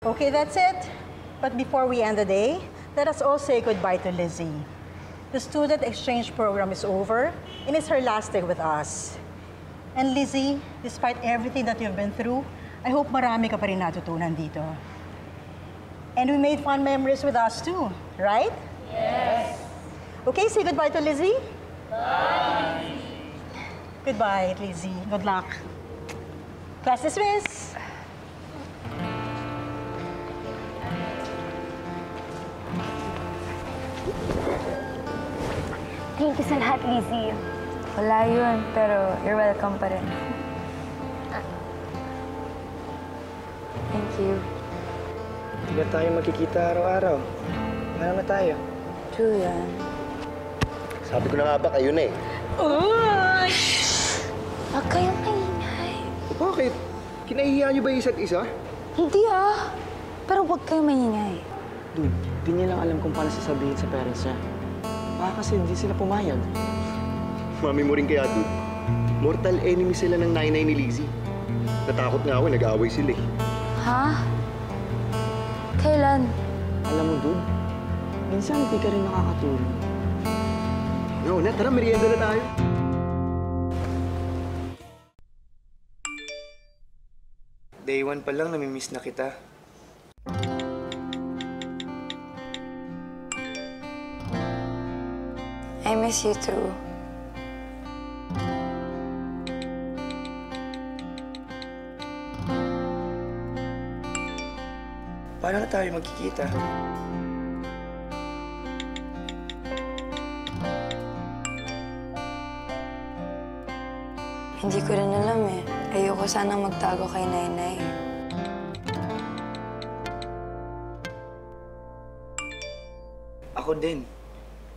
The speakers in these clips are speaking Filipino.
Okay, that's it. But before we end the day, let us all say goodbye to Lizzie. The student exchange program is over, and it's her last day with us. And Lizzie, despite everything that you've been through, I hope marami ka pa rin natutunan dito. And we made fun memories with us too, right? Yes. Okay, say goodbye to Lizzie. Bye. Goodbye, Lizzie. Good luck. Class dismissed. Thank you sa lahat, Lizzie. Wala yun, pero you're welcome pa rin. Thank you. Hindi na tayo magkikita araw-araw. Ano na tayo? Julian. Sabi ko na nga ba kayo na eh. Uy! Huwag kayong maingay. Bakit? Kinahihiya niyo ba yung isa't isa? Hindi pero huwag kayong maingay. Dude, di niya lang alam kung paano sasabihin sa parents niya. Baka kasi hindi sila pumayag. Mami mo rin kaya, dude. Mortal enemy sila ng nanay ni Lizzie. Natakot nga ako, nag-aaway sila eh. Ha? Kailan? Alam mo, dude, minsan hindi ka rin nakakatulong. No, na, tara, merienda na tayo. Day 1 pa lang, namimiss na kita. I miss you too. Paano na tayo magkikita? Hindi ko rin alam eh. Ayoko sanang magtago kay Nainay. Ako din.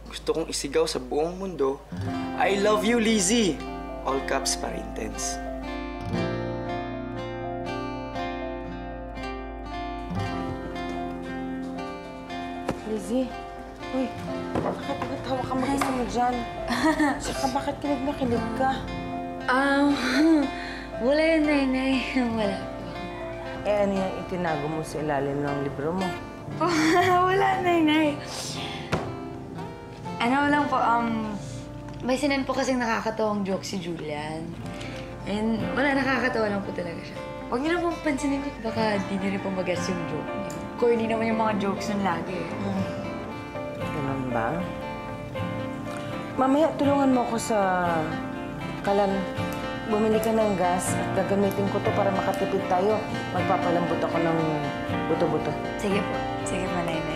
Gusto kong isigaw sa buong mundo, I love you, Lizzie! All caps para intense. Lizzie, uy, bakit natawa ka mag-isa mo dyan? Saka bakit kilig na kilig ka? Wala yun, Nainay. Wala po. Ano yung itinago mo sa ilalim ng libro mo? Wala, Nainay. Ano lang po, may sinan po kasing nakakatawang joke si Julian. And wala, nakakatawa lang po talaga siya. Huwag niyo na pong pansinin ko, baka di niyo rin po mag-guess yung joke niya. Corny naman yung mga jokes nun lagi eh. Ganun ba? Mamaya, tulungan mo ko sa kalan. Bumili ka ng gas at gagamitin ko to para makatipid tayo. Magpapalambot ako ng buto-buto. Sige po, Nainay.